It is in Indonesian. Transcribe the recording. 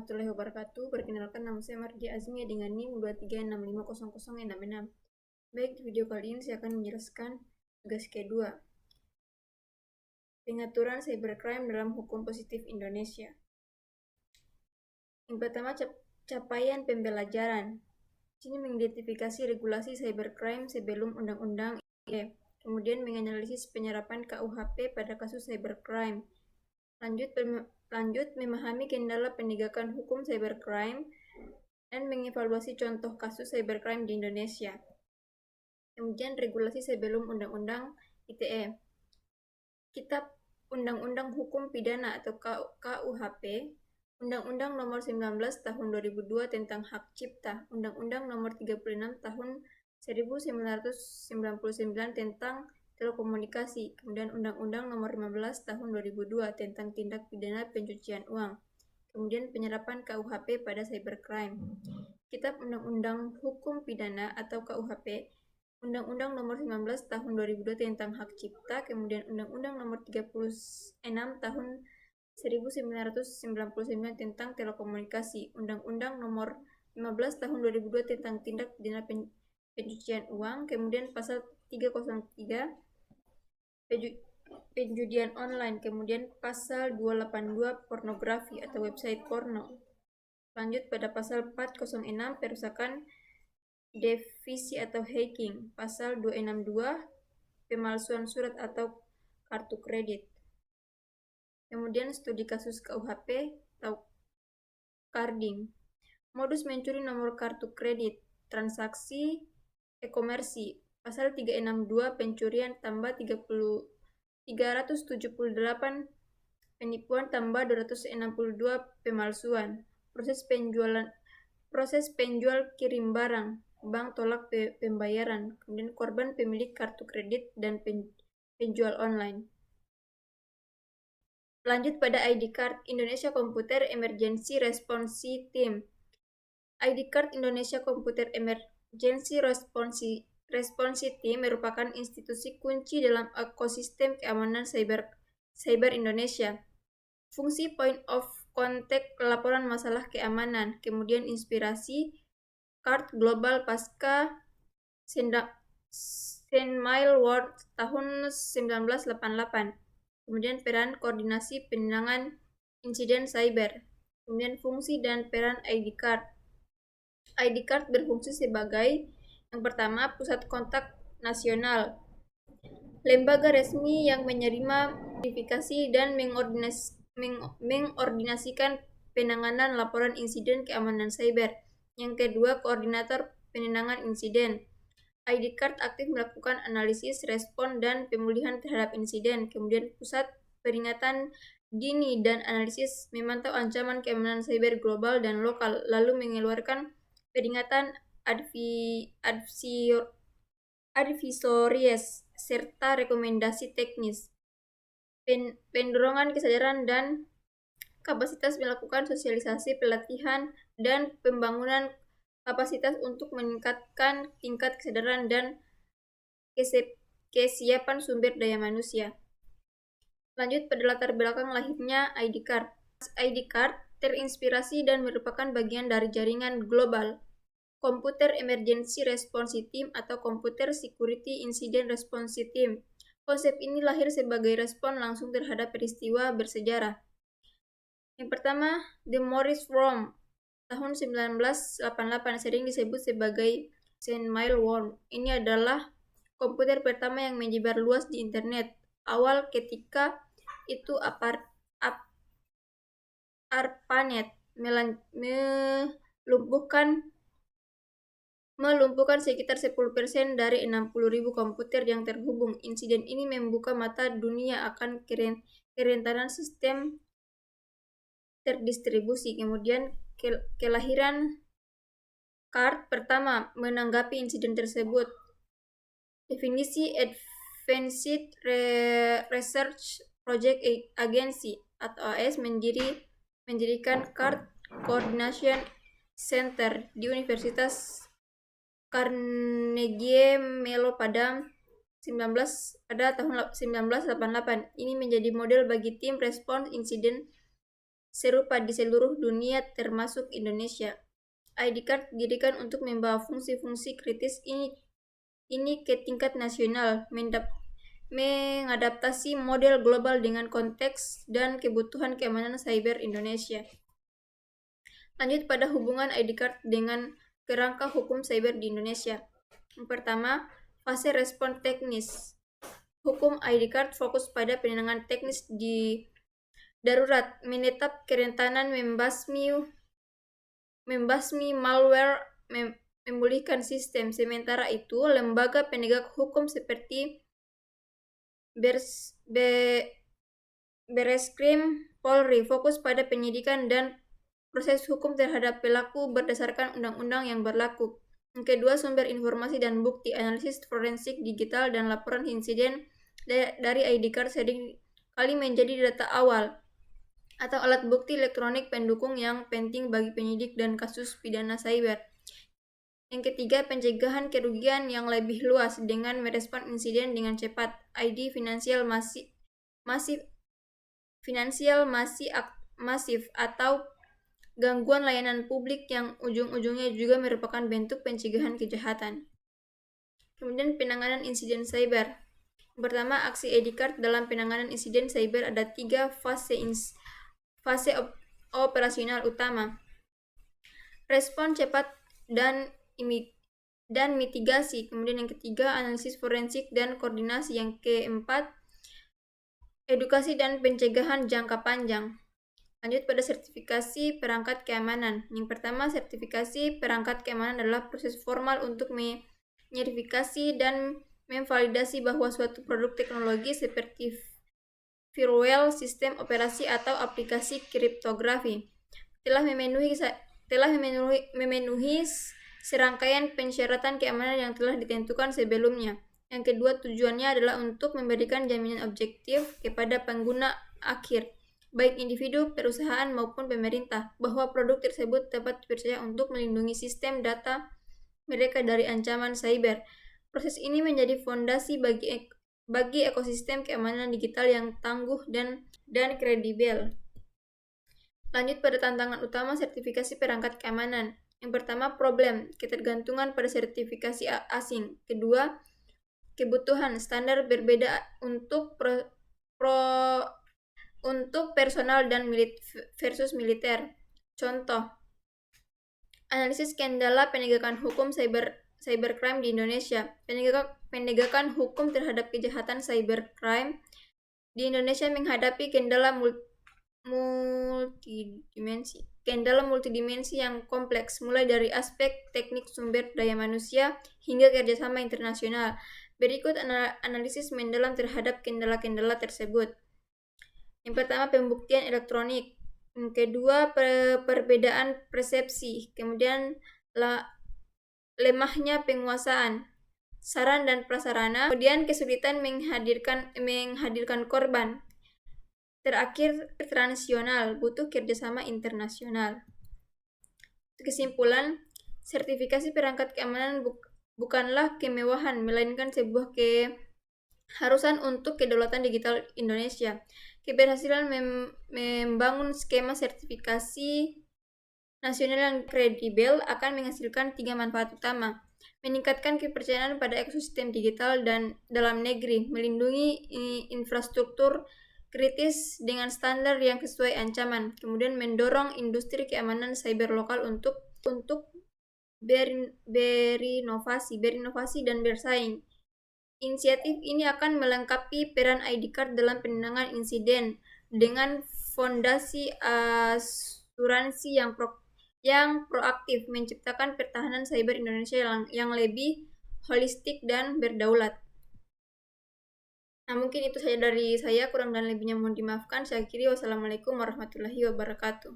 warahmatullahi wabarakatuh. Perkenalkan, nama saya Mardia Azmi dengan NIM 23650066. Baik, di video kali ini saya akan menjelaskan tugas kedua, pengaturan cybercrime dalam hukum positif Indonesia. Yang pertama, capaian pembelajaran. Sini mengidentifikasi regulasi cybercrime sebelum Undang-Undang ITE, kemudian menganalisis penyerapan KUHP pada kasus cybercrime. Lanjut memahami kendala penegakan hukum cybercrime dan mengevaluasi contoh kasus cybercrime di Indonesia. Kemudian regulasi sebelum Undang-Undang ITE. Kitab Undang-Undang Hukum Pidana atau KUHP, Undang-Undang Nomor 19 Tahun 2002 tentang Hak Cipta, Undang-Undang Nomor 36 Tahun 1999 tentang telekomunikasi, kemudian Undang-Undang Nomor 15 Tahun 2002 tentang tindak pidana pencucian uang, kemudian penyerapan KUHP pada cybercrime. Kitab Undang-Undang Hukum Pidana atau KUHP, Undang-Undang Nomor 19 Tahun 2002 tentang Hak Cipta, kemudian Undang-Undang Nomor 36 Tahun 1999 tentang telekomunikasi, Undang-Undang Nomor 15 Tahun 2002 tentang tindak pidana pencucian uang, kemudian pasal 303 penjudian online, kemudian pasal 282 pornografi atau website porno. Lanjut pada pasal 406 perusakan devisi atau hacking, pasal 262 pemalsuan surat atau kartu kredit. Kemudian studi kasus KUHP atau carding, modus mencuri nomor kartu kredit, transaksi e-komersi, pasal 362 pencurian tambah 378 penipuan tambah 262 pemalsuan, proses penjual kirim barang, bank tolak pembayaran, kemudian korban pemilik kartu kredit dan penjual online. Lanjut pada ID Card Indonesia Computer Emergency Response Team. ID Card Indonesia Computer Emergency Response Team merupakan institusi kunci dalam ekosistem keamanan cyber Indonesia. Fungsi point of contact laporan masalah keamanan, kemudian inspirasi Card Global pasca Sandmine World tahun 1988. Kemudian peran koordinasi penanganan insiden cyber. Kemudian fungsi dan peran ID Card. ID Card berfungsi sebagai yang pertama, pusat kontak nasional, lembaga resmi yang menerima verifikasi dan mengordinasikan penanganan laporan insiden keamanan cyber. Yang kedua, koordinator penanganan insiden. ID Card aktif melakukan analisis, respon, dan pemulihan terhadap insiden. Kemudian pusat peringatan dini dan analisis memantau ancaman keamanan cyber global dan lokal, lalu mengeluarkan peringatan advisories serta rekomendasi teknis. Pendorongan kesadaran dan kapasitas melakukan sosialisasi, pelatihan, dan pembangunan kapasitas untuk meningkatkan tingkat kesadaran dan kesiapan sumber daya manusia. Lanjut pada latar belakang lahirnya ID Card. ID Card terinspirasi dan merupakan bagian dari jaringan global Computer Emergency Response Team atau Computer Security Incident Response Team. Konsep ini lahir sebagai respon langsung terhadap peristiwa bersejarah. Yang pertama, The Morris Worm tahun 1988 sering disebut sebagai Sandmine Worm. Ini adalah komputer pertama yang menyebar luas di internet. Awal ketika itu ARPANET melumpuhkan sekitar 10% dari 60.000 komputer yang terhubung. Insiden ini membuka mata dunia akan kerentanan sistem terdistribusi. Kemudian kelahiran Card pertama menanggapi insiden tersebut. Definisi Advanced Research Project Agency atau AS mendirikan Card Coordination Center di Universitas Carnegie Mellon pada tahun 1988. Ini menjadi model bagi tim respons insiden serupa di seluruh dunia termasuk Indonesia. ID card didirikan untuk membawa fungsi-fungsi kritis ini ke tingkat nasional, mengadaptasi model global dengan konteks dan kebutuhan keamanan cyber Indonesia. Lanjut pada hubungan ID card dengan kerangka hukum cyber di Indonesia. Yang pertama, fase respon teknis. Hukum ID card fokus pada penanganan teknis di darurat, menetap kerentanan membasmi malware, memulihkan sistem. Sementara itu, lembaga penegak hukum seperti Bareskrim Polri fokus pada penyidikan dan proses hukum terhadap pelaku berdasarkan undang-undang yang berlaku. Yang kedua, sumber informasi dan bukti, analisis forensik digital dan laporan insiden dari ID card sering kali menjadi data awal atau alat bukti elektronik pendukung yang penting bagi penyidik dan kasus pidana cyber. Yang ketiga, pencegahan kerugian yang lebih luas dengan merespon insiden dengan cepat. ID finansial masif atau gangguan layanan publik yang ujung-ujungnya juga merupakan bentuk pencegahan kejahatan. Kemudian penanganan insiden cyber. Pertama, aksi ID card dalam penanganan insiden cyber ada 3 fase operasional utama. Respon cepat dan mitigasi. Kemudian yang ketiga, analisis forensik dan koordinasi. Yang keempat, edukasi dan pencegahan jangka panjang. Lanjut pada sertifikasi perangkat keamanan. Yang pertama, sertifikasi perangkat keamanan adalah proses formal untuk menyerifikasi dan memvalidasi bahwa suatu produk teknologi seperti firewall, sistem operasi, atau aplikasi kriptografi telah memenuhi serangkaian persyaratan keamanan yang telah ditentukan sebelumnya. Yang kedua, tujuannya adalah untuk memberikan jaminan objektif kepada pengguna akhir, baik individu, perusahaan, maupun pemerintah, bahwa produk tersebut dapat dipercaya untuk melindungi sistem data mereka dari ancaman cyber. Proses ini menjadi fondasi bagi ekosistem keamanan digital yang tangguh dan kredibel. Lanjut pada tantangan utama sertifikasi perangkat keamanan. Yang pertama, problem, ketergantungan pada sertifikasi asing. Kedua, kebutuhan standar berbeda untuk personal dan versus militer. Contoh, analisis kendala penegakan hukum cybercrime di Indonesia. Penegakan hukum terhadap kejahatan cybercrime di Indonesia menghadapi kendala multidimensi yang kompleks, mulai dari aspek teknik sumber daya manusia hingga kerjasama internasional. Berikut analisis mendalam terhadap kendala-kendala tersebut. Yang pertama, pembuktian elektronik. Yang kedua, perbedaan persepsi. Kemudian, lemahnya penguasaan saran dan prasarana. Kemudian, kesulitan menghadirkan korban. Terakhir, transnasional, butuh kerjasama internasional. Kesimpulan, sertifikasi perangkat keamanan bukanlah kemewahan, melainkan sebuah keharusan untuk kedaulatan digital Indonesia. Keberhasilan membangun skema sertifikasi nasional yang kredibel akan menghasilkan 3 manfaat utama. Meningkatkan kepercayaan pada ekosistem digital dan dalam negeri, melindungi infrastruktur kritis dengan standar yang sesuai ancaman, kemudian mendorong industri keamanan cyber lokal untuk berinovasi dan bersaing. Inisiatif ini akan melengkapi peran ID card dalam penanganan insiden dengan fondasi asuransi yang proaktif, menciptakan pertahanan cyber Indonesia yang lebih holistik dan berdaulat. Nah, mungkin itu saja dari saya, kurang dan lebihnya mohon dimaafkan. Saya akhiri, wassalamualaikum warahmatullahi wabarakatuh.